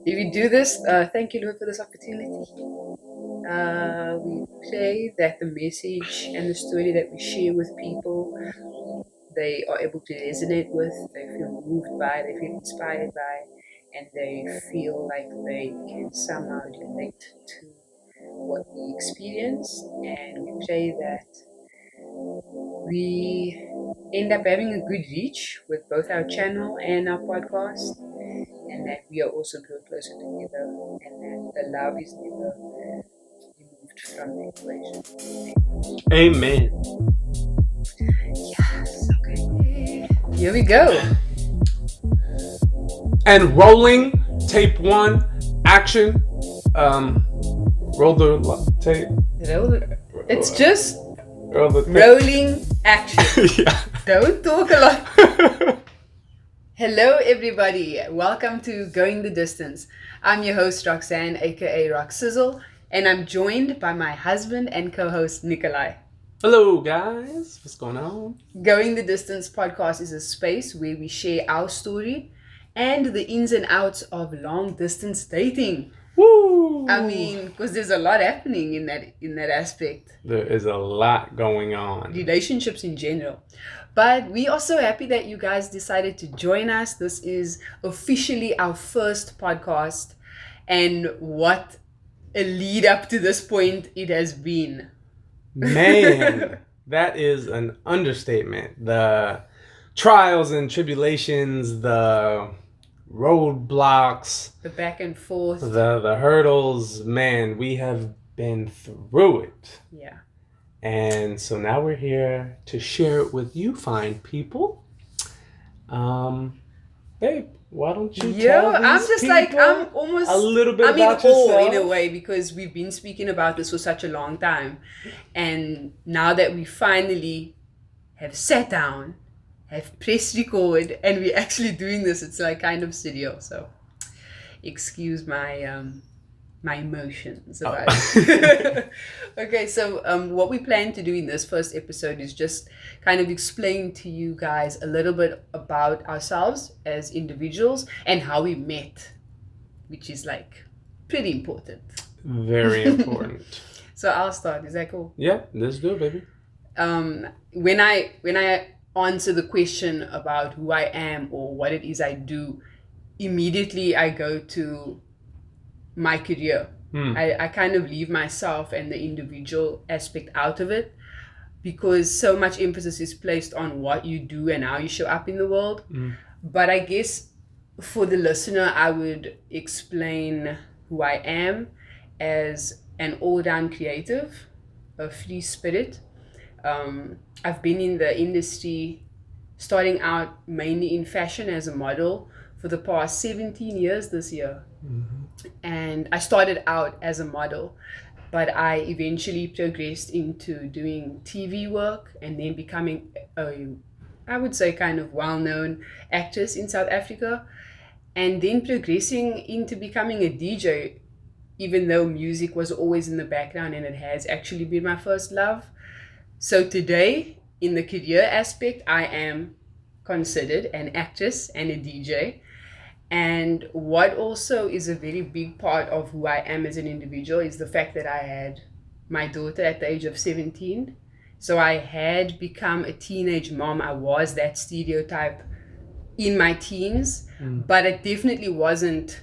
If you do this, thank you, Lord, for this opportunity. We pray that the message and the story that we share with people, they are able to resonate with, they feel moved by, they feel inspired by, and they feel like they can somehow relate to what we experience. And we pray that we end up having a good reach with both our channel and our podcast, and that we are also grow closer together, and that the love is never removed from the equation. Amen. Yes, okay. Here we go. And rolling, tape one, action. Roll the tape. It's just Roll the tape. rolling action. Yeah. Don't talk a lot. Hello, everybody. Welcome to Going the Distance. I'm your host, Roxanne, aka Roxizzle, and I'm joined by my husband and co-host, Nikolai. Hello, guys. What's going on? Going the Distance podcast is a space where we share our story and the ins and outs of long distance dating. Woo! I mean, because there's a lot happening in that aspect. There is a lot going on. Relationships in general. But we are so happy that you guys decided to join us. This is officially our first podcast, and what a lead up to this point it has been. Man, that is an understatement. The trials and tribulations, the roadblocks, The back and forth. the hurdles, man, we have been through it. Yeah. And so now we're here to share it with you fine people. Babe, why don't you tell these I'm just like, people I'm almost a little bit I'm in about awe yourself? in a way, because we've been speaking about this for such a long time, and now that we finally have sat down, have pressed record, and we're actually doing this, it's like kind of surreal. So excuse my my emotions about it. Okay, so what we plan to do in this first episode is just kind of explain to you guys a little bit about ourselves as individuals and how we met, which is like pretty important. Very important. So I'll start. Is that cool? Yeah, let's do it, baby. When I answer the question about who I am or what it is I do, immediately I go to my career. I kind of leave myself and the individual aspect out of it, because so much emphasis is placed on what you do and how you show up in the world. But I guess for the listener, I would explain who I am as an all-round creative, a free spirit. I've been in the industry starting out mainly in fashion as a model for the past 17 years this year. And I started out as a model, but I eventually progressed into doing TV work and then becoming I would say kind of well-known actress in South Africa, and then progressing into becoming a DJ, even though music was always in the background and it has actually been my first love. So today, in the career aspect, I am considered an actress and a DJ. And what also is a very big part of who I am as an individual is the fact that I had my daughter at the age of 17. So I had become a teenage mom. I was that stereotype in my teens, but it definitely wasn't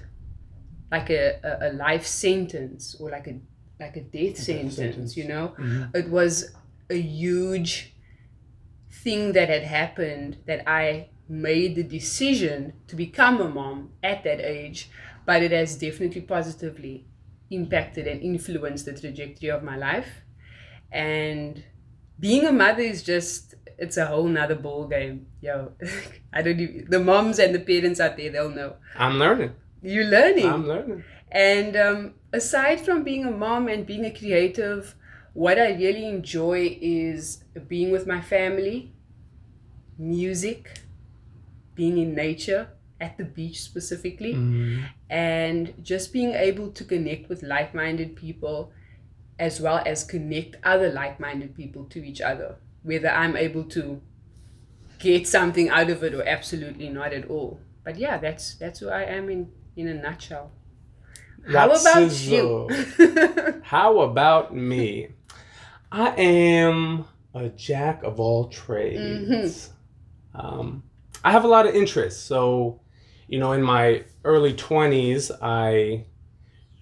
like a life sentence or like a death sentence, you know? It was a huge thing that had happened, that I made the decision to become a mom at that age, but it has definitely positively impacted and influenced the trajectory of my life. And being a mother is just, it's a whole nother ball game. Yo, I don't even, the moms and the parents out there, they'll know. I'm learning. You're learning. I'm learning. And aside from being a mom and being a creative, what I really enjoy is being with my family, music, being in nature, at the beach specifically, and just being able to connect with like-minded people, as well as connect other like-minded people to each other, whether I'm able to get something out of it or absolutely not at all. But yeah, that's who I am in a nutshell. How about sizzle. you? How about me? I am a jack of all trades. I have a lot of interests. So, in my early 20s, I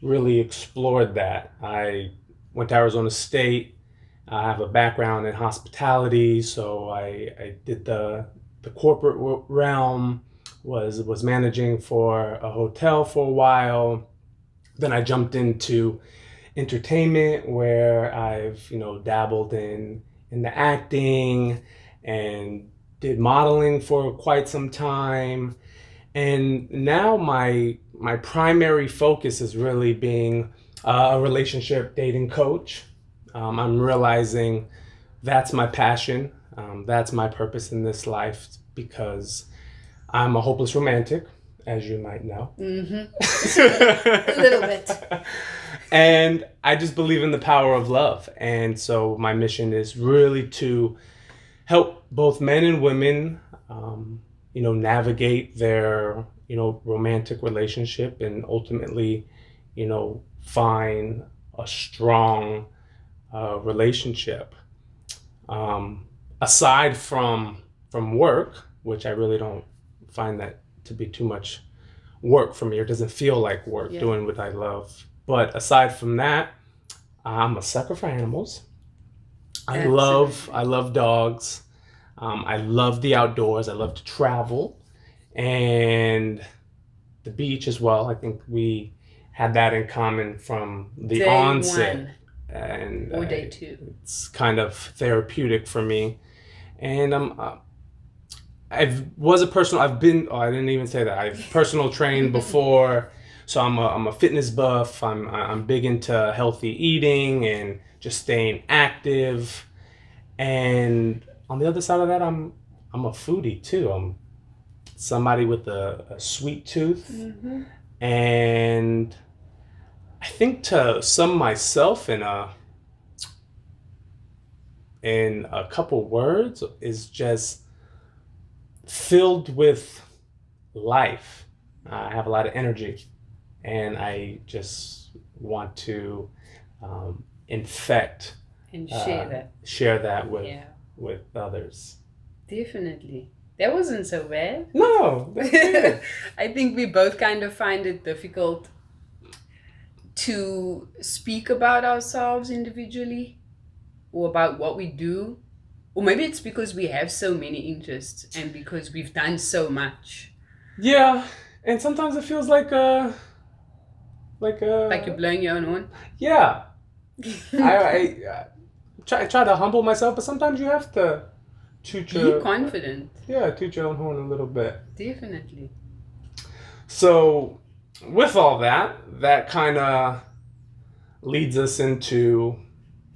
really explored that. I went to Arizona State. I have a background in hospitality, so I did the corporate realm, was managing for a hotel for a while. Then I jumped into entertainment where I've dabbled in the acting and did modeling for quite some time. And now my primary focus is really being a relationship dating coach. I'm realizing that's my passion. That's my purpose in this life because I'm a hopeless romantic, as you might know. A little bit. And I just believe in the power of love. And so my mission is really to help both men and women, navigate their, romantic relationship and ultimately, find a strong relationship. Aside from work, which I really don't find that to be too much work for me, or doesn't feel like work, doing what I love. But aside from that, I'm a sucker for animals. I love dogs. I love the outdoors. I love to travel and the beach as well. I think we had that in common from the day onset. One. And or day two. It's kind of therapeutic for me. And I didn't even say that. I've personal trained before. So I'm a fitness buff. I'm big into healthy eating and just staying active. And on the other side of that, I'm a foodie too. I'm somebody with a sweet tooth. And I think to sum myself in a couple words is just filled with life. I have a lot of energy, and I just want to infect And share that with others. Definitely. That wasn't so bad. No, that's good. I think we both kind of find it difficult to speak about ourselves individually or about what we do. Or maybe it's because we have so many interests and because we've done so much. Yeah, and sometimes it feels like Like you're blowing your own horn? Yeah. I try to humble myself, but sometimes you have to be confident. Toot your own horn a little bit. Definitely. So, with all that kind of leads us into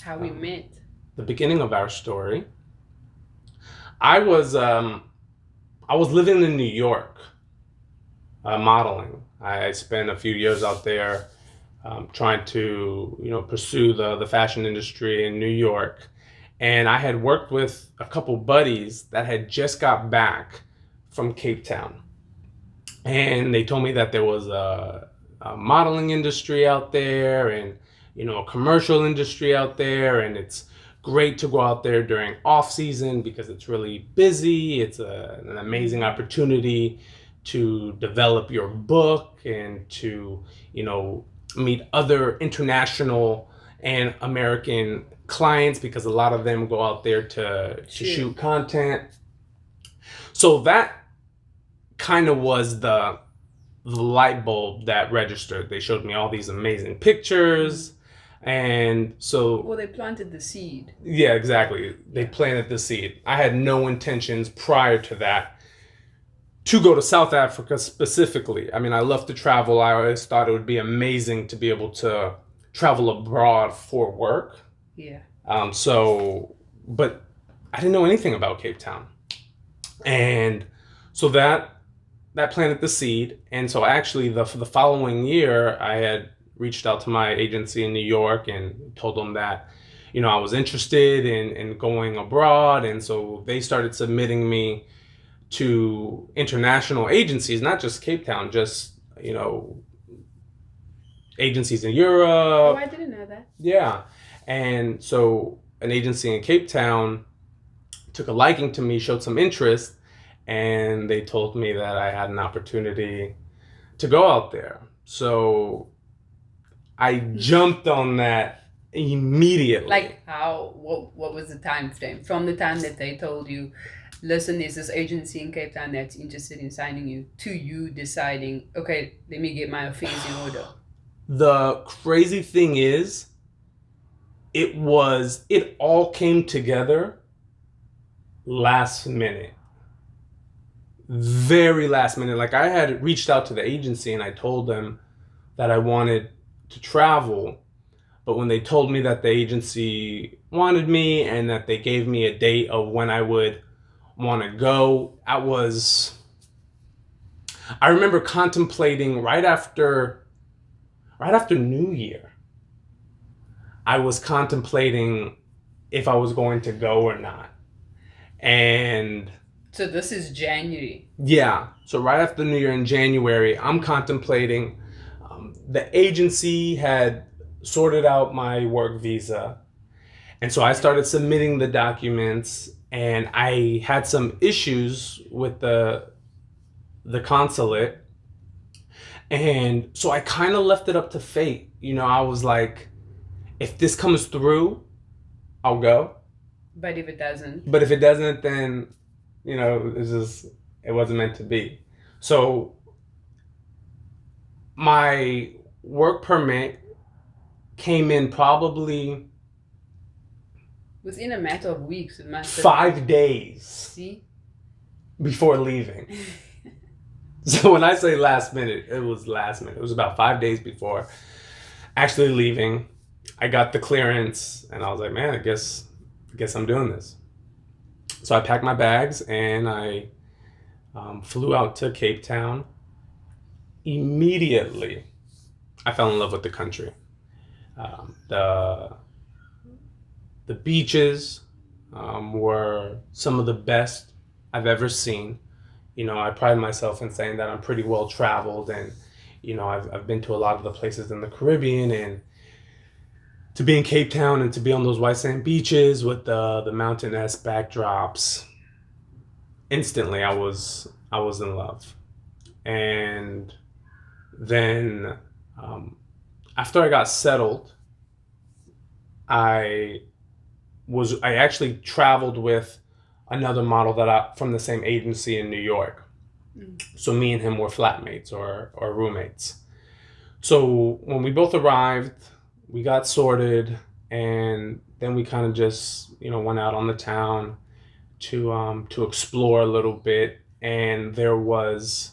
how we met. The beginning of our story. I was living in New York, modeling. I spent a few years out there trying to pursue the fashion industry in New York. And I had worked with a couple buddies that had just got back from Cape Town. And they told me that there was a modeling industry out there and, a commercial industry out there. And it's great to go out there during off season because it's really busy. It's an amazing opportunity to develop your book and to, meet other international and American clients because a lot of them go out there to shoot content. So that kind of was the light bulb that registered. They showed me all these amazing pictures. And so... Well, they planted the seed. Yeah, exactly. They planted the seed. I had no intentions prior to that to go to South Africa specifically. I mean, I love to travel. I always thought it would be amazing to be able to travel abroad for work. Yeah. But I didn't know anything about Cape Town. And so that planted the seed. And so actually the following year, I had reached out to my agency in New York and told them that, I was interested in going abroad. And so they started submitting me to international agencies, not just Cape Town, just, agencies in Oh, Europe. I didn't know that. Yeah. And so an agency in Cape Town took a liking to me, showed some interest, and they told me that I had an opportunity to go out there. So I jumped on that immediately. Like how? What was the time frame from the time that they told you, listen, there's this agency in Cape Town that's interested in signing you, to you deciding, okay, let me get my affairs in order? The crazy thing is, it all came together last minute. Very last minute. Like, I had reached out to the agency and I told them that I wanted to travel. But when they told me that the agency wanted me and that they gave me a date of when I would want to go, I remember contemplating right after New Year. I was contemplating if I was going to go or not. And so this is January. Yeah. So right after New Year in January, I'm contemplating. The agency had sorted out my work visa. And so I started submitting the documents, and I had some issues with the consulate. And so I kind of left it up to fate. I was like, if this comes through, I'll go. But if it doesn't? But if it doesn't, then, it wasn't meant to be. So my work permit came in probably within a matter of weeks. It must have 5 days. See? Before leaving. So when I say last minute, it was last minute. It was about 5 days before actually leaving. I got the clearance and I was like, man, I guess I'm doing this. So I packed my bags and I flew out to Cape Town. Immediately, I fell in love with the country. The beaches were some of the best I've ever seen. I pride myself in saying that I'm pretty well traveled, and I've been to a lot of the places in the Caribbean, and to be in Cape Town and to be on those white sand beaches with the mountain-esque backdrops, instantly I was in love. And then after I got settled, I actually traveled with another model from the same agency in New York. So me and him were flatmates or roommates. So when we both arrived, we got sorted, and then we kind of just went out on the town to explore a little bit. And there was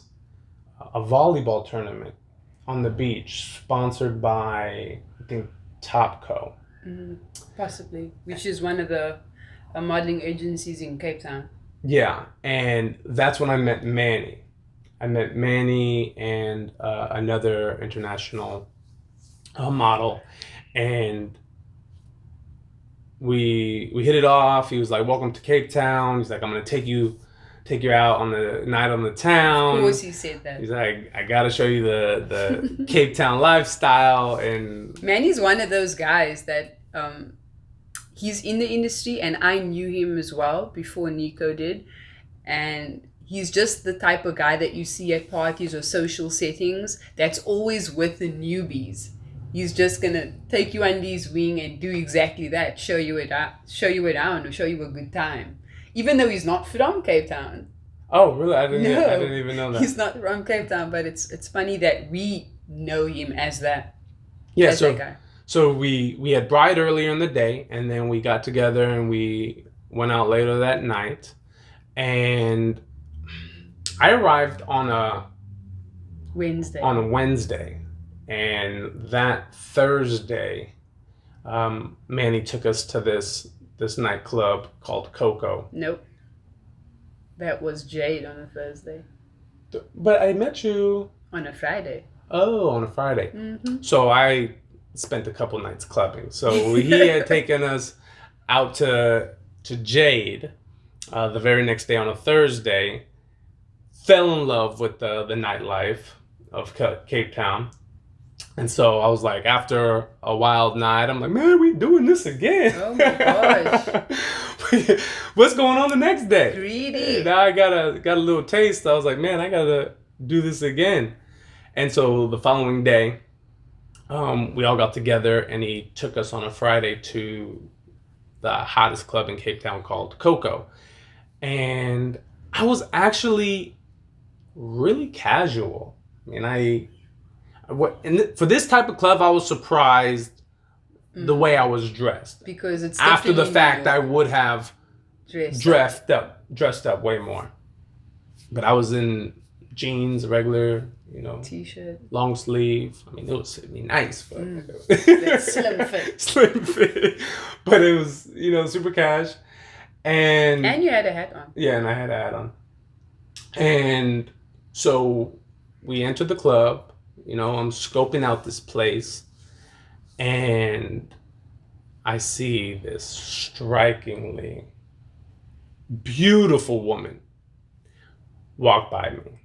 a volleyball tournament on the beach sponsored by, I think, Topco. Possibly, which is one of the modeling agencies in Cape Town. Yeah, and that's when I met Manny. I met Manny and another international model, and we hit it off. He was like, "Welcome to Cape Town." He's like, "I'm gonna take you out on the night on the town." Of course, he said that. He's like, "I gotta show you the Cape Town lifestyle." And Manny's one of those guys that he's in the industry, and I knew him as well before Nico did, and he's just the type of guy that you see at parties or social settings that's always with the newbies. He's just gonna take you under his wing and do exactly that, show you around, or show you a good time, even though he's not from Cape Town. Oh, really? I didn't even know that. He's not from Cape Town, but it's funny that we know him as that. Yeah, as that guy. So we had bride earlier in the day, and then we got together and we went out later that night. And I arrived on a Wednesday. And that Thursday, Manny took us to this nightclub called Coco. Nope. That was Jade on a Thursday. But I met you on a Friday. Oh, on a Friday. Mm-hmm. So I spent a couple nights clubbing. So he had taken us out to Jade the very next day on a Thursday. Fell in love with the nightlife of Cape Town. And so I was like, after a wild night, I'm like, man, we doing this again. Oh my gosh. What's going on the next day? Greedy. Now I got a little taste. I was like, man, I gotta do this again. And so the following day, we all got together, and he took us on a Friday to the hottest club in Cape Town called Coco. And I was actually really casual. I mean, for this type of club, I was surprised the way I was dressed. Because it's after the definitely fact, more I would have dressed up way more. But I was in jeans, regular, t-shirt, long sleeve. I mean, it was nice, but slim fit. Slim fit. But it was, super cash. And you had a hat on. Yeah, and I had a hat on. And so we entered the club. I'm scoping out this place, and I see this strikingly beautiful woman walk by me,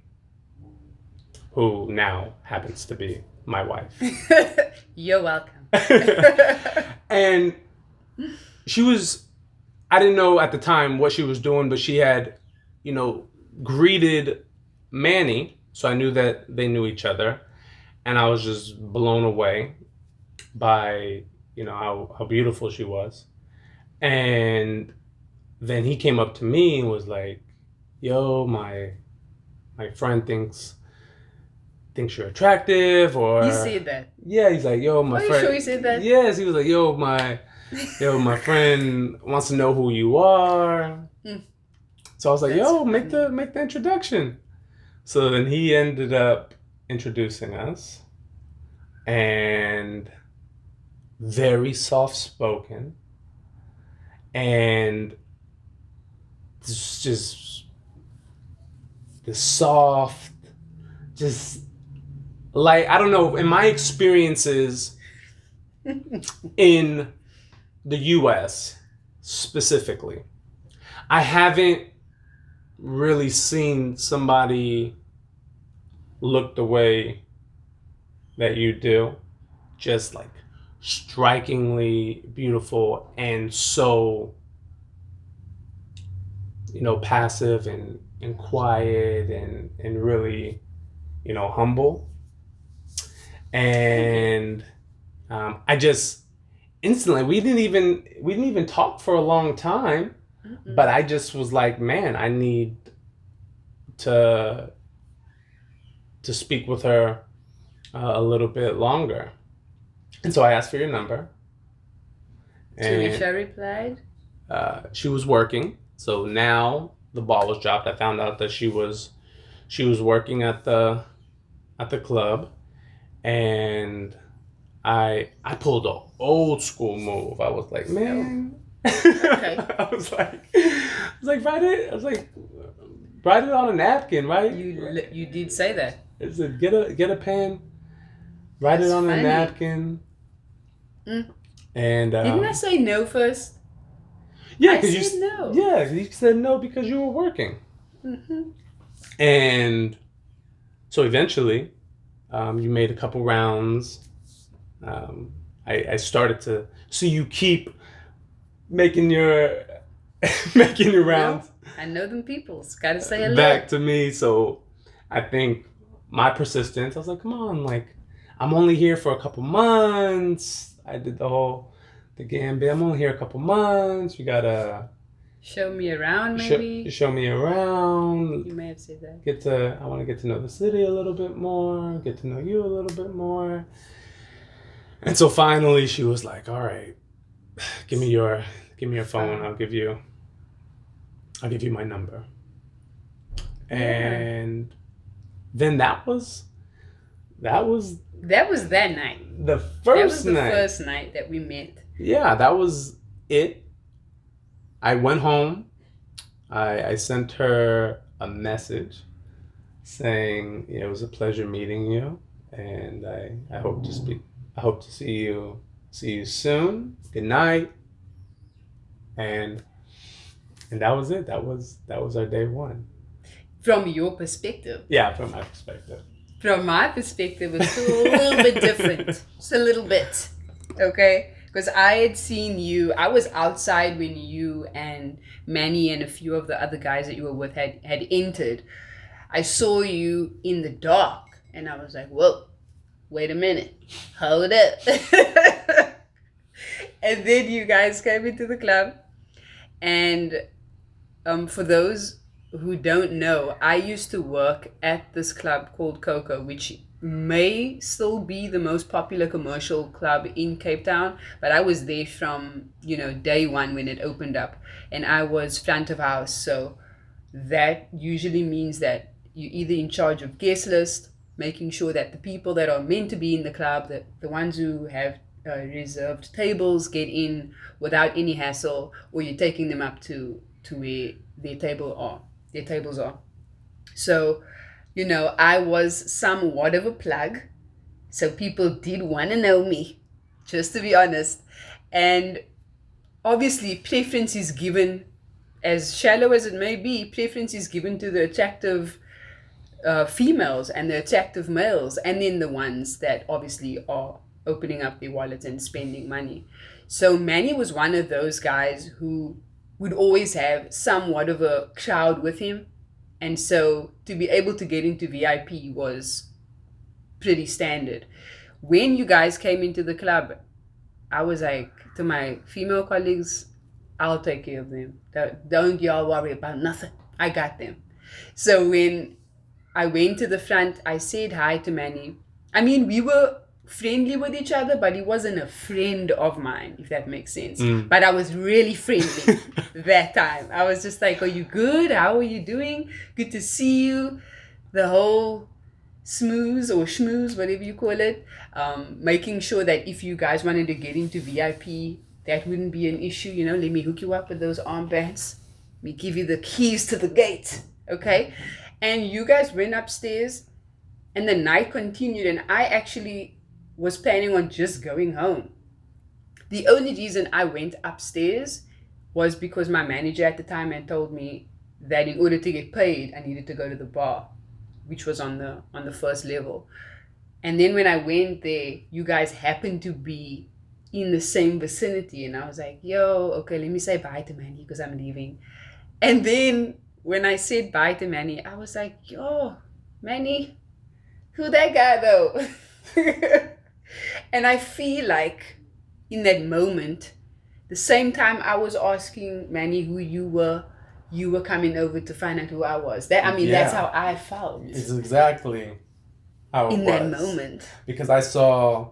who now happens to be my wife. You're welcome. And I didn't know at the time what she was doing, but she had, greeted Manny, so I knew that they knew each other. And I was just blown away by, how beautiful she was. And then he came up to me and was like, yo, my friend thinks you're attractive, or... He said that? Yeah, he's like, yo, my friend... Are you sure he said that? Yes, he was like, yo, my friend wants to know who you are. So I was like, make the introduction. So then he ended up introducing us, and very soft-spoken, and just the soft, just like, I don't know, in my experiences in the US specifically, I haven't really seen somebody look the way that you do, just like strikingly beautiful and so, passive and quiet and really, humble. And I just instantly, we didn't even talk for a long time. Mm-mm. But I just was like, man, I need to speak with her a little bit longer. And so I asked for your number. To which I replied? She was working. So now the ball was dropped. I found out that she was working at the club, and I pulled an old school move. I was like, man. Okay. I was like, write it on a napkin, right? You did say that. I said, get a pen, write it on a napkin. And didn't I say no first? Yeah, because you said no. Yeah, you said no because you were working. Mm-hmm. And so eventually, you made a couple rounds. I started to see you keep making your rounds. I know them peoples. Gotta say hello. Back to me. So I think my persistence, I was like, come on, like, I'm only here for a couple months. I did the gambit. I'm only here a couple months. You gotta show me around, maybe. Show me around. You may have said that. I want to get to know the city a little bit more. Get to know you a little bit more. And so finally, she was like, all right, give me your phone. I'll give you my number. Yeah. And then that was that night. The first night. That was the first night that we met. Yeah, that was it. I went home. I sent her a message saying it was a pleasure meeting you, and I hope to see you soon. Good night. And that was it. That was our day one. From your perspective. Yeah, from my perspective. From my perspective, it's still a little bit different. Just a little bit. Okay? Because I had seen you, I was outside when you and Manny and a few of the other guys that you were with had entered. I saw you in the dark and I was like, whoa, wait a minute. Hold up. And then you guys came into the club. And for those who don't know, I used to work at this club called Coco, which may still be the most popular commercial club in Cape Town, but I was there from, day one when it opened up, and I was front of house. So that usually means that you're either in charge of guest list, making sure that the people that are meant to be in the club, that the ones who have reserved tables, get in without any hassle, or you're taking them up to where their tables are. So, I was somewhat of a plug. So people did want to know me, just to be honest. And obviously, preference is given, as shallow as it may be, preference is given to the attractive females and the attractive males, and then the ones that obviously are opening up their wallets and spending money. So Manny was one of those guys who would always have somewhat of a crowd with him. And so to be able to get into VIP was pretty standard. When you guys came into the club, I was like to my female colleagues, I'll take care of them. Don't y'all worry about nothing. I got them. So when I went to the front, I said hi to Manny. I mean, we were friendly with each other, but he wasn't a friend of mine, if that makes sense. But I was really friendly that time. I was just like, are you good? How are you doing? Good to see you. The whole smooze or schmooze, whatever you call it, making sure that if you guys wanted to get into VIP, that wouldn't be an issue. Let me hook you up with those armbands. Let me give you the keys to the gate. Okay? And you guys went upstairs and the night continued, and I actually was planning on just going home. The only reason I went upstairs was because my manager at the time had told me that in order to get paid, I needed to go to the bar, which was on the first level. And then when I went there, you guys happened to be in the same vicinity, and I was like, yo, okay, let me say bye to Manny because I'm leaving. And then when I said bye to Manny, I was like, yo, Manny, who that guy though? And I feel like in that moment, the same time I was asking Manny who you were coming over to find out who I was. That's how I felt. It's exactly how it was. In that moment. Because I saw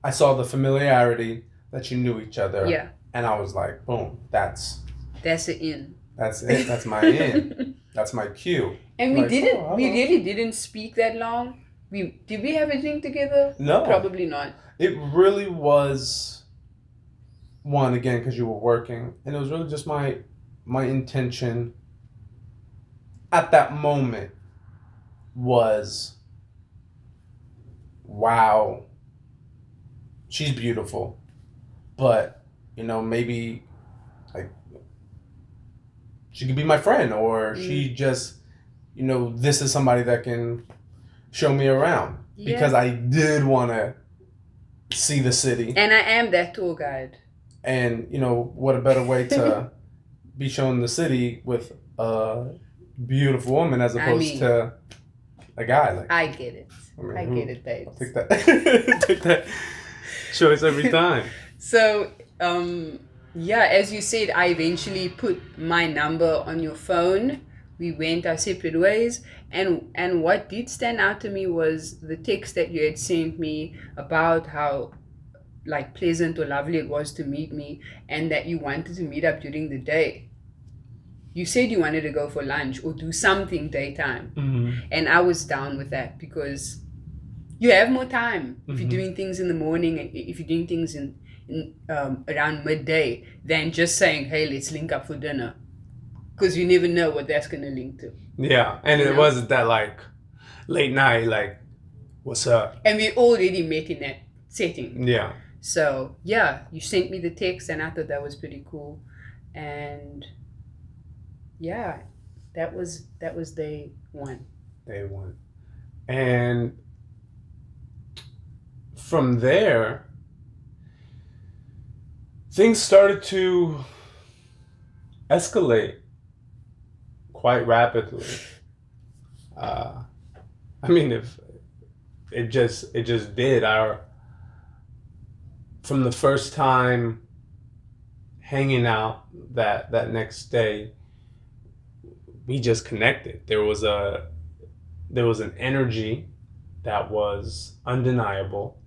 the familiarity that you knew each other. Yeah. And I was like, boom, that's the in. That's it. That's my in. That's my cue. And we really didn't speak that long. Did we have a drink together? No. Probably not. It really was, one, again, because you were working. And it was really just my intention at that moment was, wow, she's beautiful. But, maybe, like, she could be my friend. Or she just, this is somebody that can show me around. Yeah. Because I did want to see the city. And I am that tour guide. And, what a better way to be shown the city with a beautiful woman as opposed to a guy. I get it. I get it, babe. I'll take that. Take that choice every time. So, as you said, I eventually put my number on your phone. We went our separate ways, and what did stand out to me was the text that you had sent me about how pleasant or lovely it was to meet me, and that you wanted to meet up during the day. You said you wanted to go for lunch or do something daytime, and I was down with that because you have more time if you're doing things in the morning, if you're doing things in around midday, than just saying, hey, let's link up for dinner. Because you never know what that's going to link to. Yeah, and it wasn't that late night, what's up? And we already met in that setting. Yeah. So, you sent me the text and I thought that was pretty cool. And that was day one. Day one. And from there, things started to escalate quite rapidly. I mean, if it just did. From the first time hanging out that next day, we just connected. There was an energy that was undeniable,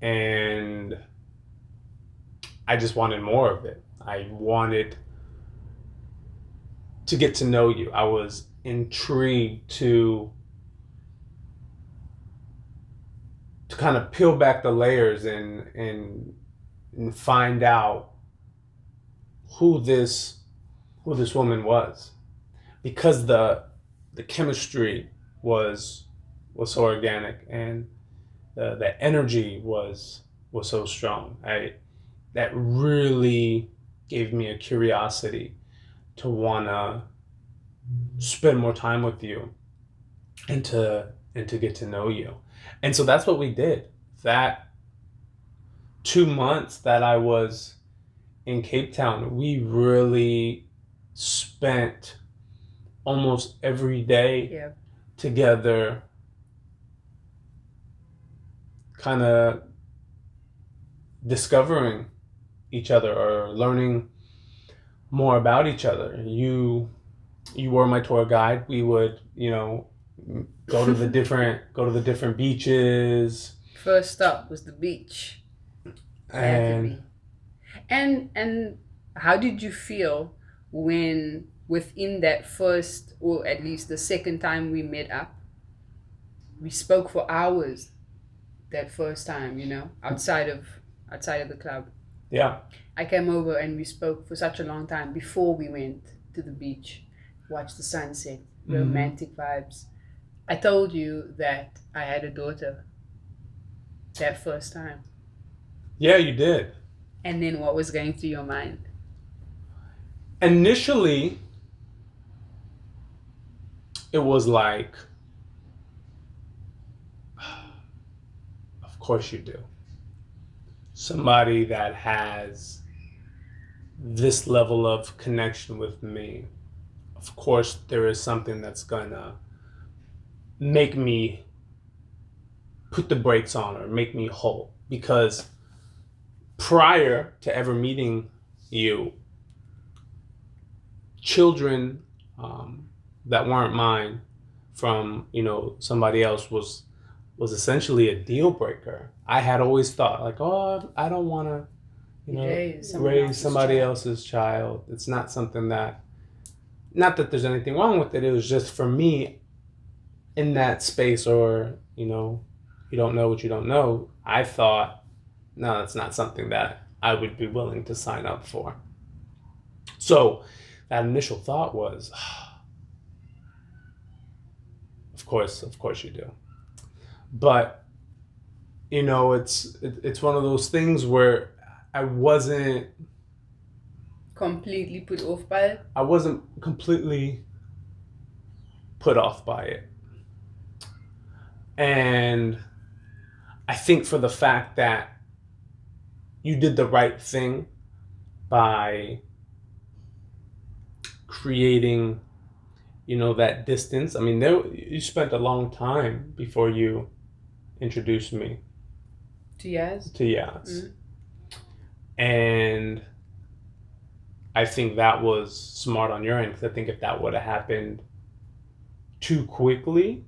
and I just wanted more of it. I wanted to get to know you. I was intrigued to kind of peel back the layers and find out who this woman was, because the chemistry was so organic, and the energy was so strong. That really gave me a curiosity to wanna spend more time with you and to get to know you. And so that's what we did. That 2 months that I was in Cape Town, we really spent almost every day together, kind of discovering each other or learning more about each other. You were my tour guide. We would, go to the different beaches. First stop was the beach. And how did you feel when within that first, or at least the second time we met up, we spoke for hours that first time, outside of the club. Yeah. I came over and we spoke for such a long time before we went to the beach, watched the sunset, romantic vibes. I told you that I had a daughter that first time. Yeah, you did. And then what was going through your mind? Initially, it was like, of course you do. Somebody that has this level of connection with me, of course there is something that's gonna make me put the brakes on or make me whole. Because prior to ever meeting you, children that weren't mine from somebody else was essentially a deal breaker. I had always thought like, oh, I don't want to raise somebody else's child. It's not something that, not that there's anything wrong with it. It was just for me in that space, or you don't know what you don't know. I thought, no, that's not something that I would be willing to sign up for. So that initial thought was, of course you do. But it's one of those things where I wasn't completely put off by it. I wasn't completely put off by it. And I think for the fact that you did the right thing by creating, that distance. I mean, you spent a long time before you introduced me. 2 years? 2 years. And I think that was smart on your end, because I think if that would have happened too quickly,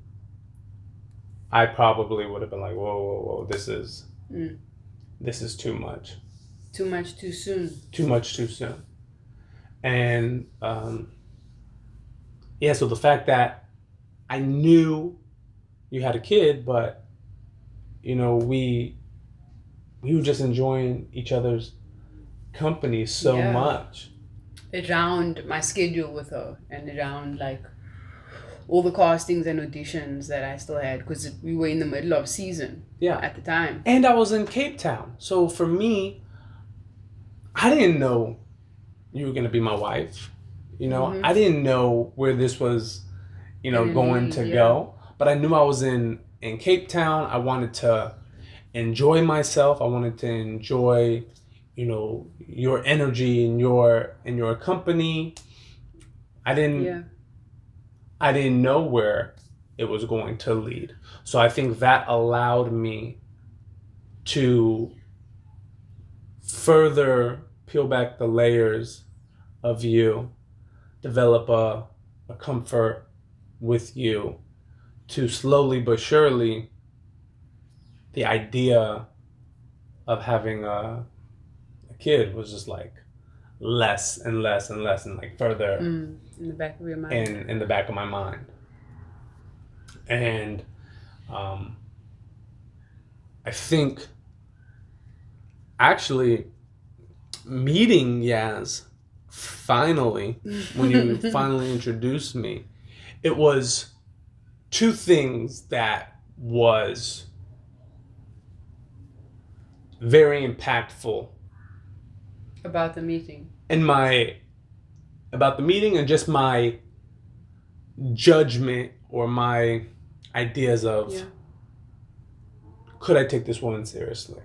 I probably would have been like, whoa, this is too much. Too much too soon. Too much too soon. And so the fact that I knew you had a kid, but we were just enjoying each other's company so much. Around my schedule with her, and around like all the castings and auditions that I still had, because we were in the middle of season at the time. And I was in Cape Town. So for me, I didn't know you were going to be my wife. I didn't know where this was, going to go. but I knew I was in Cape Town. I wanted to enjoy myself. I wanted to enjoy, your energy and your company. I didn't know where it was going to lead. So I think that allowed me to further peel back the layers of you, develop a comfort with you, to slowly but surely the idea of having a kid was just like less and less and less and like further in the back of your mind. In the back of my mind. And I think actually meeting Yaz finally, when you finally introduced me, it was two things that was very impactful about the meeting. About the meeting and just my judgment or my ideas of could I take this woman seriously?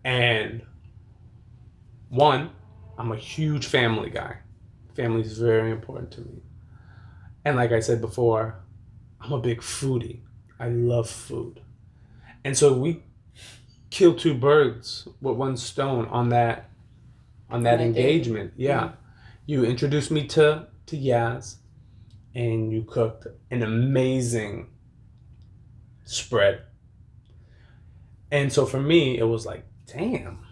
And one, I'm a huge family guy. Family is very important to me. And like I said before, I'm a big foodie. I love food. And so we killed two birds with one stone on that engagement. Day. Yeah. You introduced me to Yaz, and you cooked an amazing spread. And so for me, it was like, damn,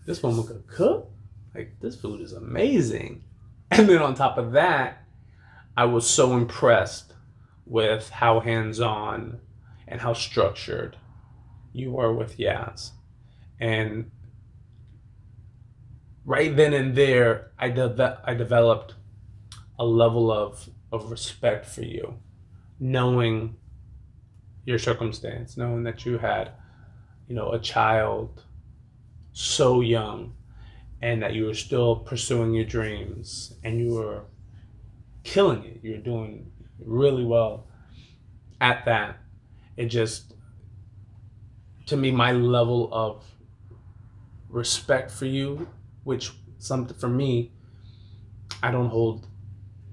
this woman could cook? Like, this food is amazing. And then on top of that, I was so impressed with how hands-on and how structured you were with Yaz. And right then and there, I developed a level of respect for you, knowing your circumstance, knowing that you had, a child so young, and that you were still pursuing your dreams, and you were killing it. You were doing really well at that. It just, to me, my level of respect for you, which for me, I don't hold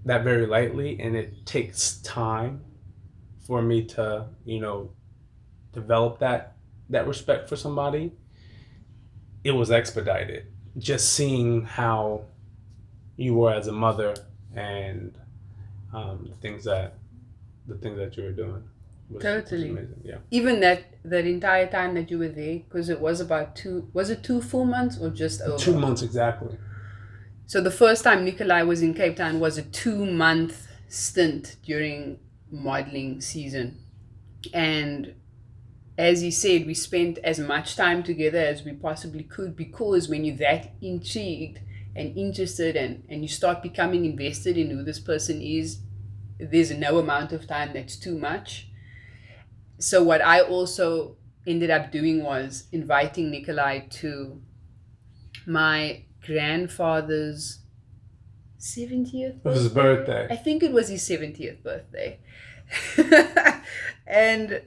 that very lightly, and it takes time for me to, develop that respect for somebody. It was expedited. Just seeing how you were as a mother and the things that you were doing was amazing. Yeah. Even that entire time that you were there, because it was about was it 2 full months or just over? 2 months exactly. So the first time Nikolai was in Cape Town was a 2-month stint during modeling season. And as he said, we spent as much time together as we possibly could, because when you're that intrigued and interested and you start becoming invested in who this person is, there's no amount of time that's too much. So what I also ended up doing was inviting Nikolai to my grandfather's 70th birthday. It was his birthday. I think it was his 70th birthday. And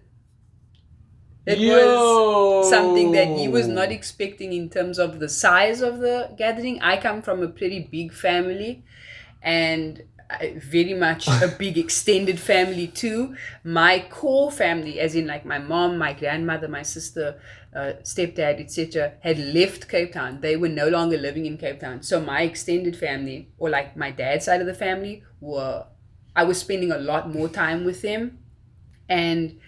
it was something that he was not expecting in terms of the size of the gathering. I come from a pretty big family, and very much a big extended family too. My core family, as in like my mom, my grandmother, my sister, stepdad, etc., had left Cape Town. They were no longer living in Cape Town. So my extended family, or like my dad's side of the family, I was spending a lot more time with them. And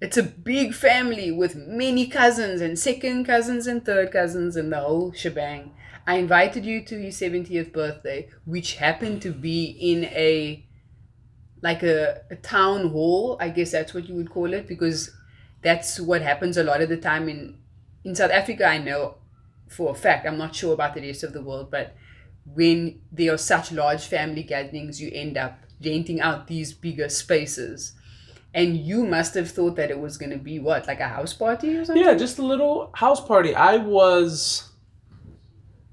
it's a big family with many cousins and second cousins and third cousins and the whole shebang. I invited you to his 70th birthday, which happened to be in a town hall. I guess that's what you would call it, because that's what happens a lot of the time in South Africa. I know for a fact, I'm not sure about the rest of the world, but when there are such large family gatherings, you end up renting out these bigger spaces. And you must have thought that it was going to be what, like a house party or something? Yeah, just a little house party. I was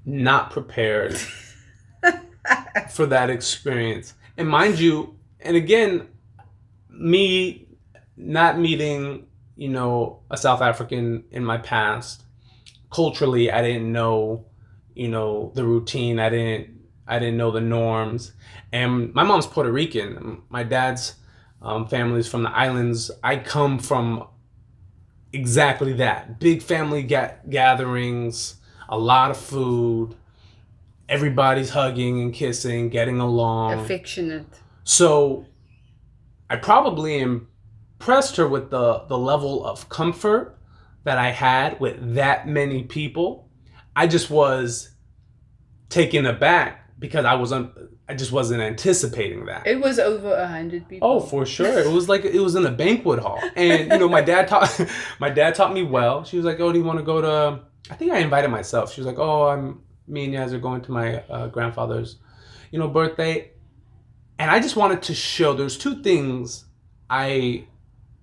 not prepared for that experience. And mind you, and again, me not meeting, a South African in my past, culturally, I didn't know, the routine. I didn't know the norms. And my mom's Puerto Rican. My dad's family's from the islands. I come from exactly that. Big family gatherings, a lot of food, everybody's hugging and kissing, getting along. Affectionate. So I probably impressed her with the level of comfort that I had with that many people. I just was taken aback because I just wasn't anticipating that. It was over 100 people. Oh, for sure. It was in a banquet hall. And my dad taught me well. She was like, "Oh, do you want to go to?" I think I invited myself. She was like, "Oh, me and Yaz are going to my grandfather's, birthday." And I just wanted to show. There's two things I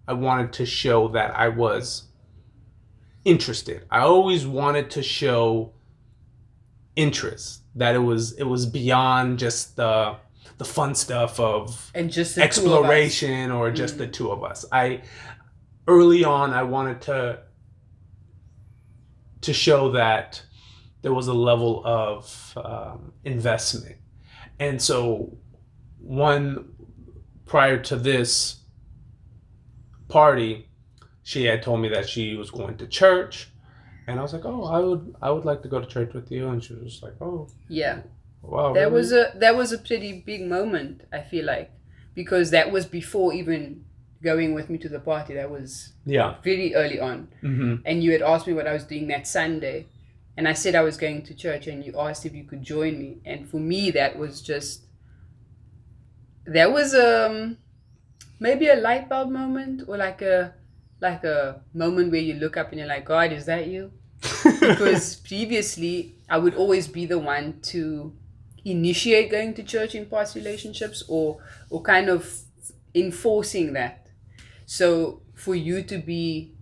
wanted to show that I was interested. I always wanted to show interest, that it was beyond just the fun stuff of and just exploration or just the two of us. Early on I wanted to show that there was a level of investment. And so prior to this party, she had told me that she was going to church. And I was like, "Oh, I would like to go to church with you." And she was just like, "Oh, yeah, wow." That really? was a pretty big moment, I feel like, because that was before even going with me to the party. That was very early on. Mm-hmm. And you had asked me what I was doing that Sunday, and I said I was going to church, and you asked if you could join me. And for me, that was maybe a light bulb moment, or like a moment where you look up and you're like, "God, is that you?" Because previously I would always be the one to initiate going to church in past relationships, or kind of enforcing that. So for you to be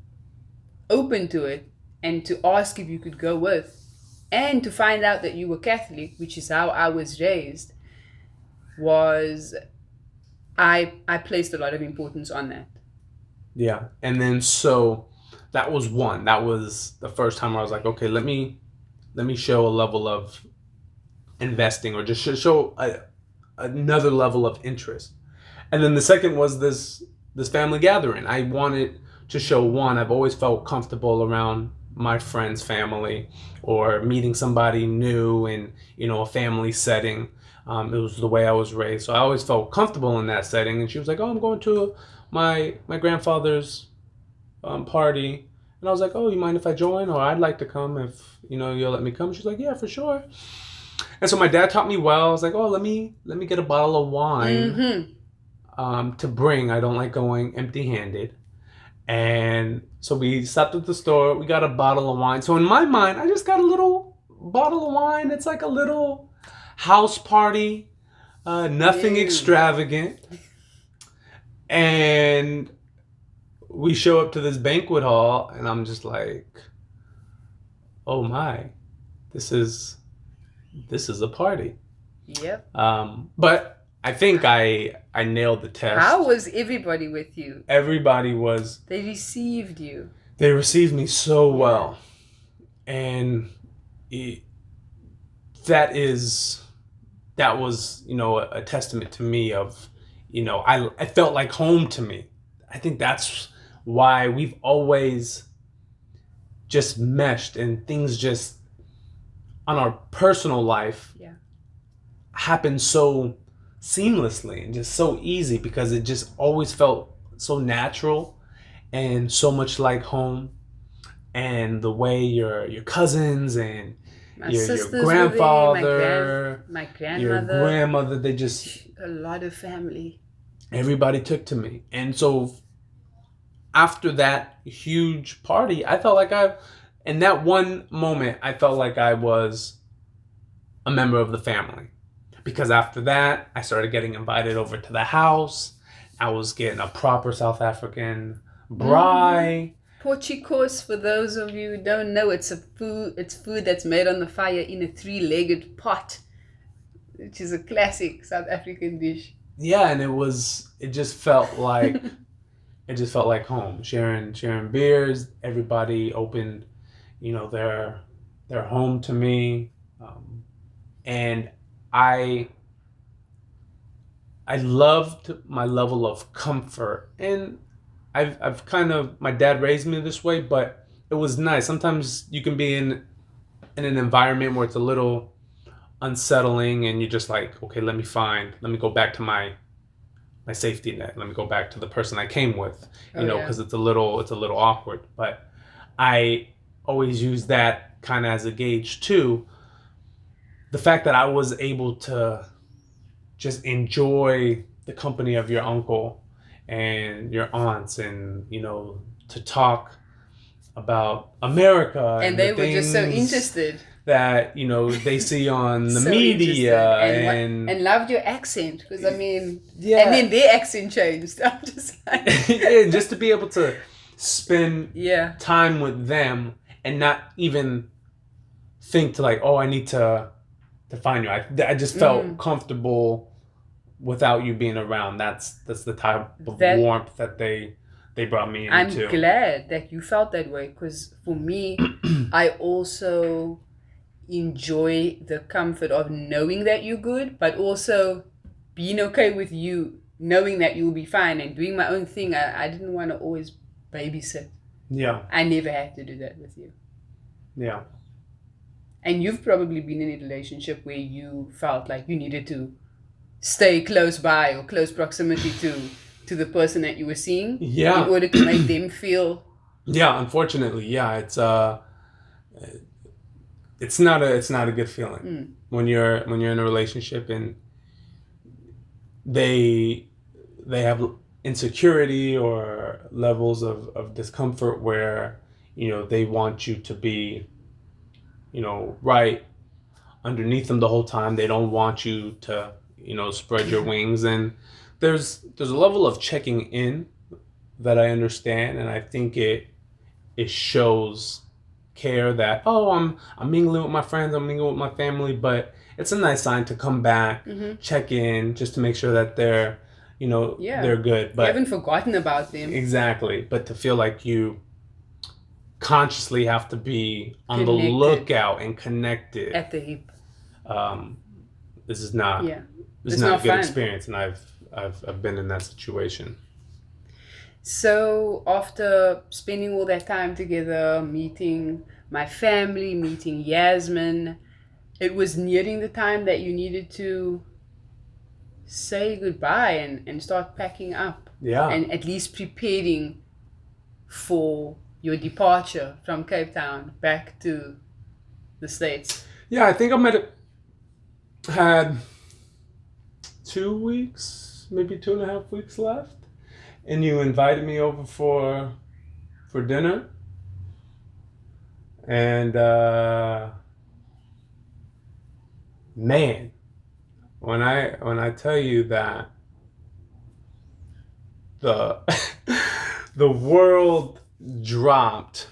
open to it and to ask if you could go with, and to find out that you were Catholic, which is how I was raised, was I placed a lot of importance on that. Yeah. And then so that was one. That was the first time where I was like, okay, let me show a level of investing, or just show another level of interest. And then the second was this family gathering. I wanted to show, one, I've always felt comfortable around my friend's family, or meeting somebody new in, a family setting. It was the way I was raised. So I always felt comfortable in that setting. And she was like, "Oh, I'm going to my grandfather's party." And I was like, "Oh, you mind if I join? Or I'd like to come if, you'll let me come." She's like, "Yeah, for sure." And so my dad taught me well. I was like, "Oh, let me get a bottle of wine to bring. I don't like going empty-handed." And so we stopped at the store. We got a bottle of wine. So in my mind, I just got a little bottle of wine. It's like a little house party, nothing extravagant. And we show up to this banquet hall, and I'm just like, "Oh my, this is a party." Yep. But I think I nailed the test. How was everybody with you? Everybody was. They received you. They received me so well. And that was, a testament to me of, I felt like home to me. I think that's why we've always just meshed, and things just on our personal life happen so seamlessly and just so easy, because it just always felt so natural and so much like home. And the way your cousins and your grandfather, my grandmother, your grandmother, they just, a lot of family. Everybody took to me. And so after that huge party, I felt like in that one moment, I felt like I was a member of the family. Because after that, I started getting invited over to the house. I was getting a proper South African braai. Potjie, for those of you who don't know, it's food that's made on the fire in a 3-legged pot, which is a classic South African dish. yeah, and it just felt like home. Sharing beers, everybody opened, their home to me, and I I loved my level of comfort, and I've kind of, my dad raised me this way, but it was nice. Sometimes you can be in an environment where it's a little unsettling, and you're just like, okay, let me go back to my safety net. Let me go back to the person I came with, Oh yeah. because it's a little awkward. But I always use that kind of as a gauge too. The fact that I was able to just enjoy the company of your uncle and your aunts, and to talk about America And and the they were just so things interested. that they see on the So interested. media, And loved your accent. Because I mean, yeah. and then their accent changed. I'm just like Yeah, just to be able to spend yeah. time with them and not even think to like, oh, I need to find you. I just felt comfortable without you being around. That's the type of warmth that they brought me into. I'm glad that you felt that way, because for me, I also enjoy the comfort of knowing that you're good, but also being okay with you knowing that you'll be fine and doing my own thing. I didn't want to always babysit. Yeah. I never had to do that with you. Yeah. And you've probably been in a relationship where you felt like you needed to stay close by or close proximity to the person that you were seeing, yeah, in order to make them feel. Yeah, unfortunately, yeah, it's not a good feeling when you're in a relationship and they have insecurity or levels of discomfort where they want you to be right underneath them the whole time. They don't want you to spread your wings, and there's a level of checking in that I understand, and I think it shows care that, oh, I'm mingling with my friends, I'm mingling with my family, but it's a nice sign to come back, check in, just to make sure that they're they're good. But you haven't forgotten about them. Exactly. But to feel like you consciously have to be on the Connected. lookout and connected At the hip. This is not Yeah. this is It's not not a good fun. experience, and I've been in that situation. So after spending all that time together, meeting my family, meeting Yasmin, it was nearing the time that you needed to say goodbye and start packing up. Yeah. And at least preparing for your departure from Cape Town back to the States. Yeah, I think had 2 weeks, maybe 2.5 weeks left, and you invited me over for dinner, and man, when I tell you that the the world dropped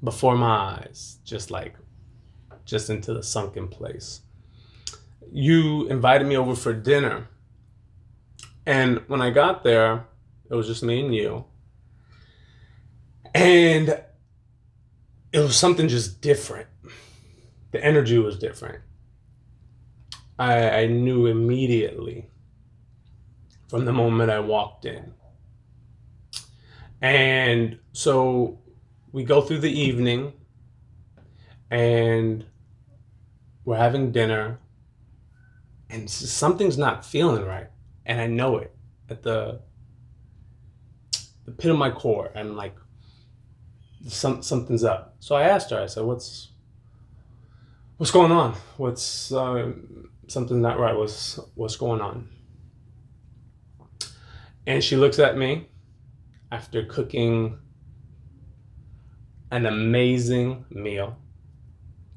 before my eyes, just into the sunken place. You invited me over for dinner, and when I got there, it was just me and you, and it was something just different. The energy was different. I knew immediately from the moment I walked in. And so we go through the evening, and we're having dinner, and something's not feeling right, and I know it at the pit of my core. I'm like, something's up. So I asked her. I said, "What's going on? What's something's not right? What's going on?" And she looks at me after cooking an amazing meal.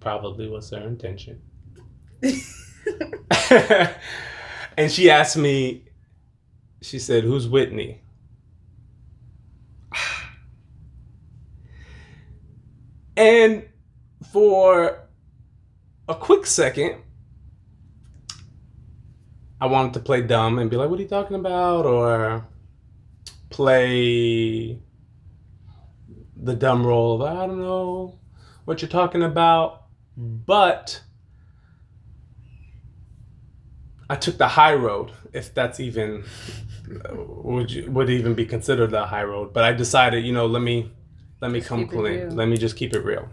Probably was their intention. And she asked me, she said, "Who's Whitney?" And for a quick second, I wanted to play dumb and be like, what are you talking about? Or play the dumb role of, I don't know what you're talking about. But I took the high road, if that's even would even be considered the high road. But I decided, let me come clean. Let me just keep it real.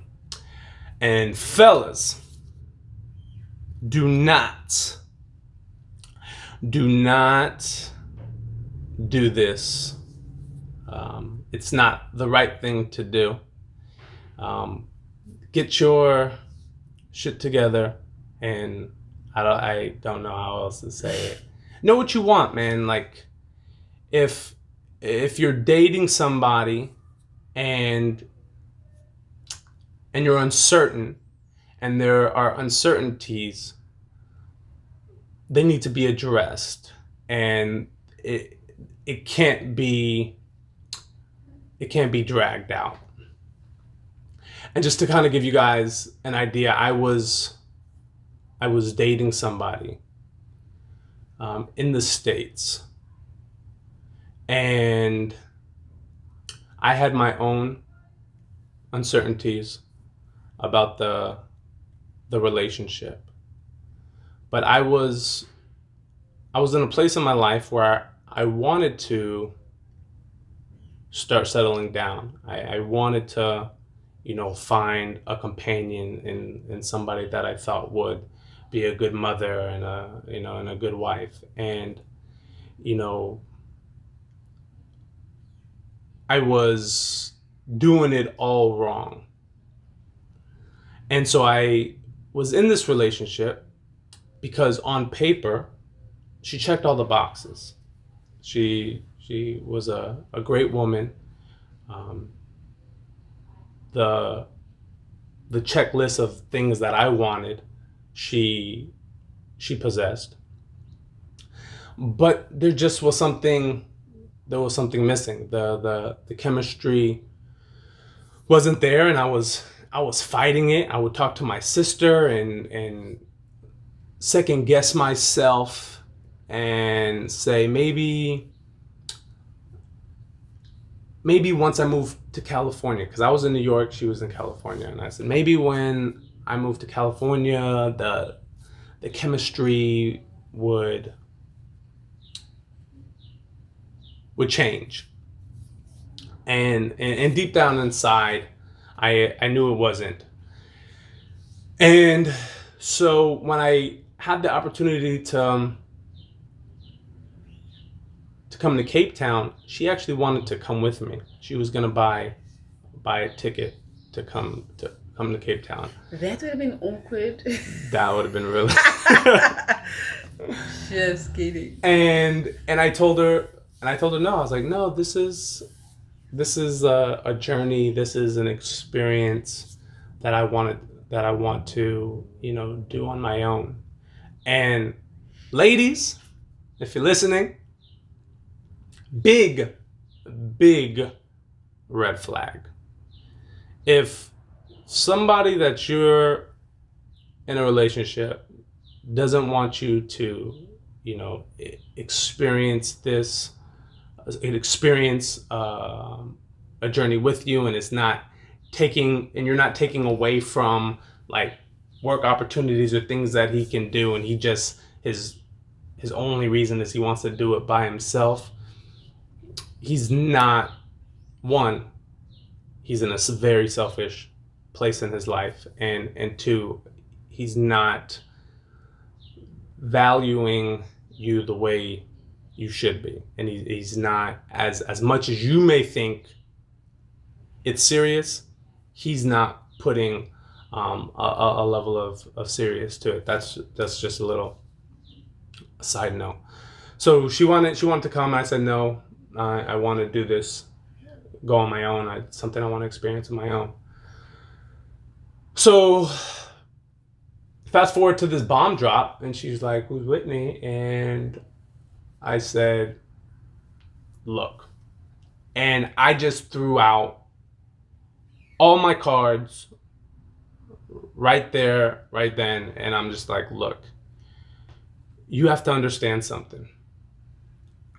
And fellas, do not do this. It's not the right thing to do. Get your shit together, and I don't know how else to say it. Know what you want, man. Like, if you're dating somebody and you're uncertain, and there are uncertainties, they need to be addressed, and it can't be dragged out. And just to kind of give you guys an idea, I was dating somebody in the States, and I had my own uncertainties about the relationship. But I was in a place in my life where I wanted to start settling down. I wanted to, find a companion in somebody that I thought would be a good mother and a good wife. And, I was doing it all wrong. And so I was in this relationship because on paper, she checked all the boxes. She was a great woman. The checklist of things that I wanted, she possessed. But there just was something missing. The chemistry wasn't there, and I was fighting it. I would talk to my sister and second guess myself and say maybe once I moved to California, because I was in New York, she was in California, and I said maybe when I moved to California, the chemistry would change. And deep down inside, I knew it wasn't. And so when I had the opportunity to come to Cape Town, she actually wanted to come with me. She was gonna buy a ticket to come to Cape Town. That would have been awkward. That would have been really. Just kidding. And I told her no. I was like, no, this is a journey. This is an experience that I want to do on my own. And ladies, if you're listening, big red flag. If somebody that you're in a relationship doesn't want you to, experience a journey with you, and you're not taking away from like work opportunities or things that he can do, and he just his only reason is he wants to do it by himself. He's in a very selfish place in his life, and two, he's not valuing you the way you should be, and he's not, as much as you may think it's serious, he's not putting a level of serious to it. That's just a little side note. So she wanted to come, and I said no. I want to do this, go on my own. It's something I want to experience on my own. So fast forward to this bomb drop, and she's like, who's with me? And I said, look. And I just threw out all my cards right there, right then. And I'm just like, look, you have to understand something.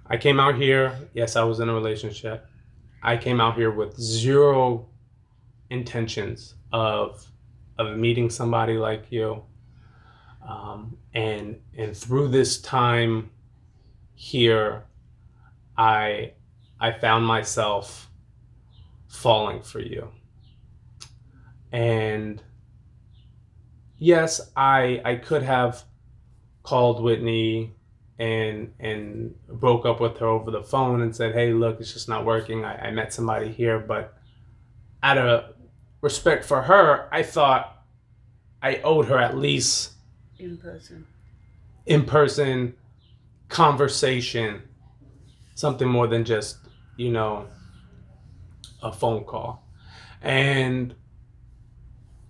I came out here, yes, I was in a relationship. I came out here with zero intentions of meeting somebody like you. And through this time here, I found myself falling for you. And yes, I could have called Whitney and broke up with her over the phone and said, hey, look, it's just not working. I met somebody here. But out of respect for her, I thought I owed her at least in person conversation, something more than just, a phone call. And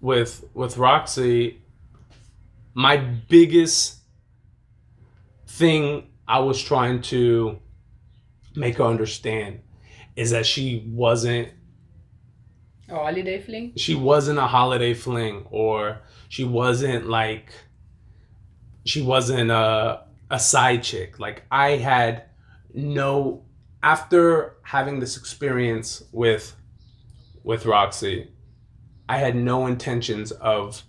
with Roxy, my biggest thing I was trying to make her understand is that she wasn't a holiday fling. She wasn't a holiday fling, or she wasn't a side chick. Like, I had no, after having this experience with Roxy, I had no intentions of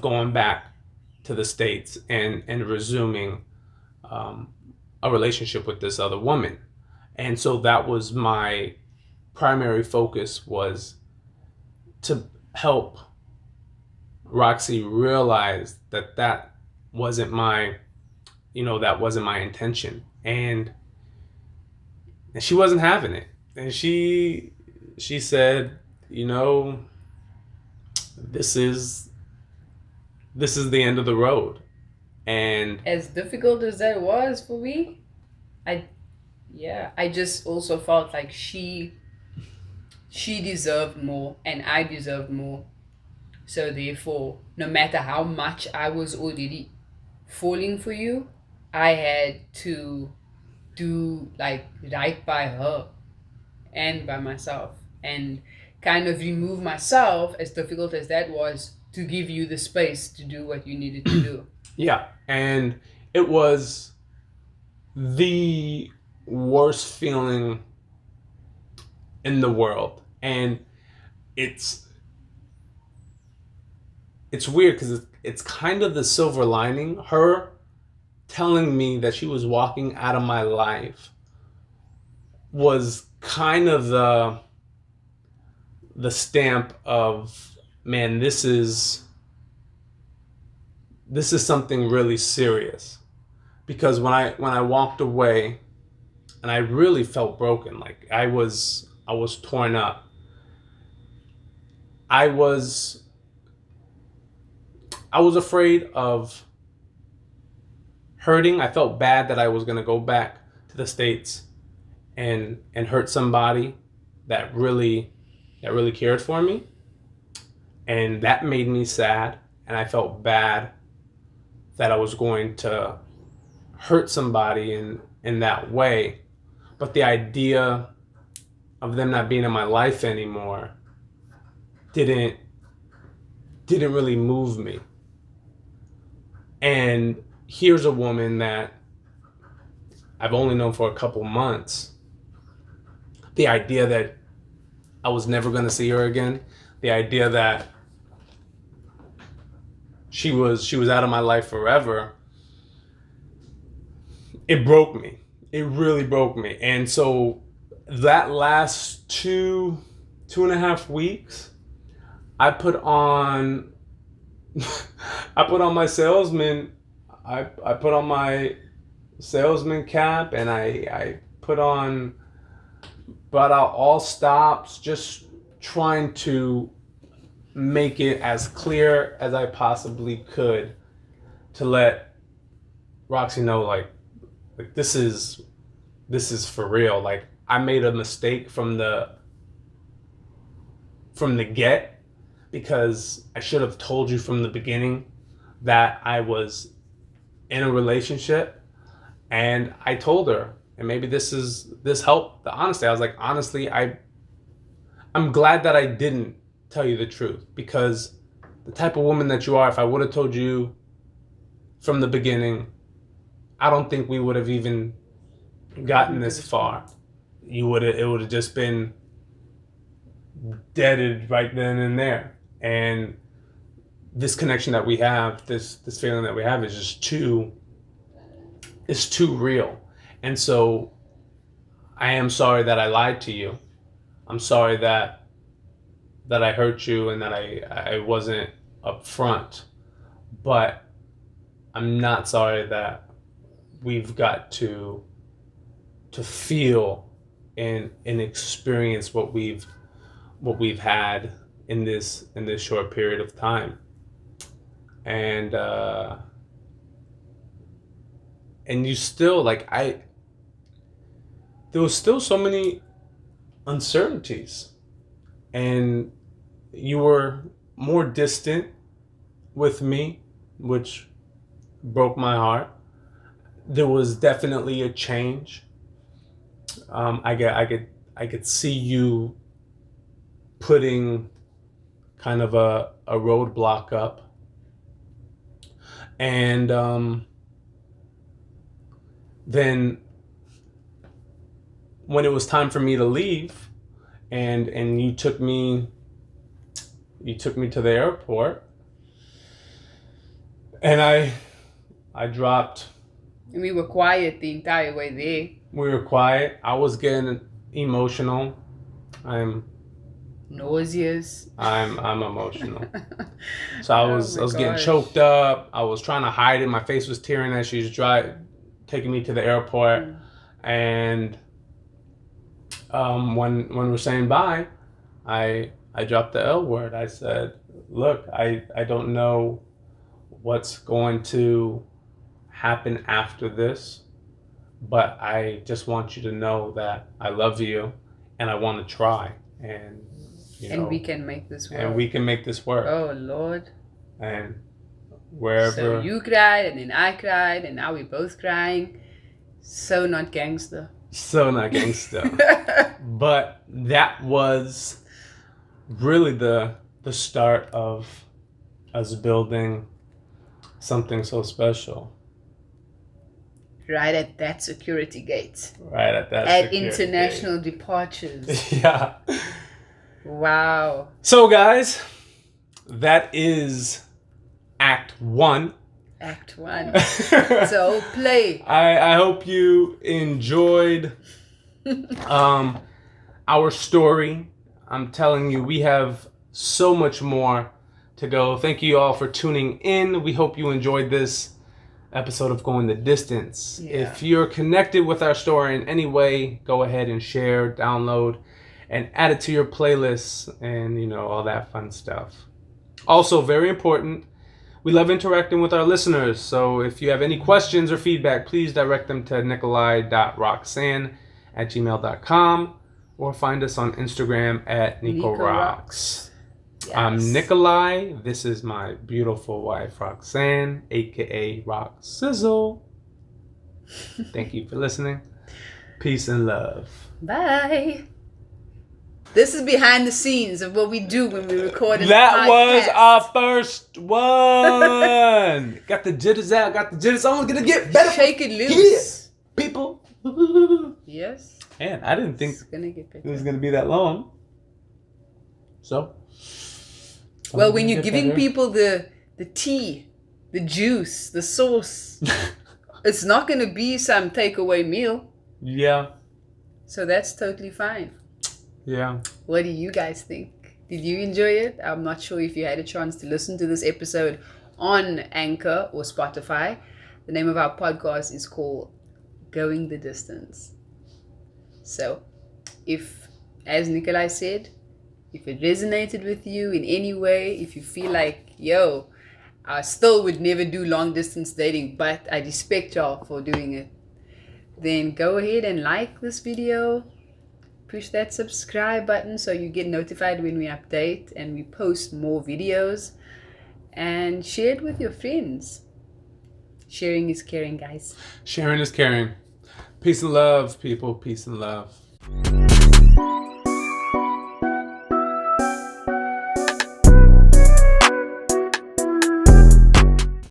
going back to the States and resuming a relationship with this other woman. And so that was my primary focus, was to help Roxy realize that wasn't my intention. And she wasn't having it. And she said, this is the end of the road. And as difficult as that was for me, I just also felt like she deserved more and I deserved more. So therefore, no matter how much I was already falling for you, I had to do right by her and by myself, and kind of remove myself, as difficult as that was, to give you the space to do what you needed to do. Yeah, and it was the worst feeling in the world. And it's weird because it's kind of the silver lining. Her telling me that she was walking out of my life was kind of the stamp of, man, this is something really serious. Because when I walked away, and I really felt broken, like I was torn up. I was afraid of hurting. I felt bad that I was going to go back to the States and hurt somebody that really cared for me. And that made me sad, and I felt bad that I was going to hurt somebody in that way. But the idea of them not being in my life anymore didn't really move me. And here's a woman that I've only known for a couple months. The idea that I was never going to see her again, the idea that she was out of my life forever, it broke me. It really broke me. And so that last 2.5 weeks, I put on my salesman. I put on my salesman cap, and I brought out all stops, just trying to make it as clear as I possibly could to let Roxy know, like this is for real. Like, I made a mistake from the get, because I should have told you from the beginning that I was in a relationship. And I told her, and maybe this helped the honesty. I was like, honestly, I'm glad that I didn't tell you the truth, because the type of woman that you are, if I would have told you from the beginning, I don't think we would have even gotten this far. It would have just been deaded right then and there. And this connection that we have, this feeling that we have is just too real. And so I am sorry that I lied to you. I'm sorry that I hurt you and that I wasn't upfront. But I'm not sorry that we've got to feel and experience what we've had in this short period of time. And you still, like, there was still so many uncertainties, and you were more distant with me, which broke my heart. There was definitely a change. I could see you putting kind of a roadblock up. And then when it was time for me to leave, and you took me to the airport, and I dropped. And we were quiet the entire way there. We were quiet. I was getting emotional. I'm nauseous. I'm emotional. So I was getting choked up. I was trying to hide it. My face was tearing as she was taking me to the airport. And when we're saying bye, I dropped the L word. I said, look, I don't know what's going to happen after this, but I just want you to know that I love you and I want to try. And we can make this work. And we can make this work. Oh, Lord. And wherever. So you cried, and then I cried, and now we're both crying. So not gangster. So not gangster. But that was really the start of us building something so special. Right at that security gate. Right at that At international departures. Yeah. Wow. So guys, that is Act 1. Act 1. So play. I hope you enjoyed our story. I'm telling you, we have so much more to go. Thank you all for tuning in. We hope you enjoyed this episode of Going the Distance. Yeah. If you're connected with our story in any way, go ahead and share, download, and add it to your playlists and, all that fun stuff. Also, very important, we love interacting with our listeners. So if you have any questions or feedback, please direct them to nikolai.roxanne@gmail.com or find us on Instagram at NikoRox. Yes. I'm Nikolai. This is my beautiful wife, Roxanne, aka Rock Sizzle. Thank you for listening. Peace and love. Bye. This is behind the scenes of what we do when we record a That podcast. was our first one. Got the jitters out. Got the jitters on. Gonna get better. Shake it loose. Yeah, people. Yes. Man, I didn't think It's gonna get better. it was gonna be that long. So. Well, when you're giving people the tea, the juice, the sauce, it's not going to be some takeaway meal. Yeah. So that's totally fine. Yeah. What do you guys think? Did you enjoy it? I'm not sure if you had a chance to listen to this episode on Anchor or Spotify. The name of our podcast is called Going the Distance. So, if, as Nikolai said, if it resonated with you in any way, if you feel like, I still would never do long distance dating, but I respect y'all for doing it, then go ahead and like this video. Push that subscribe button so you get notified when we update and we post more videos. And share it with your friends. Sharing is caring, guys. Sharing is caring. Peace and love, people. Peace and love.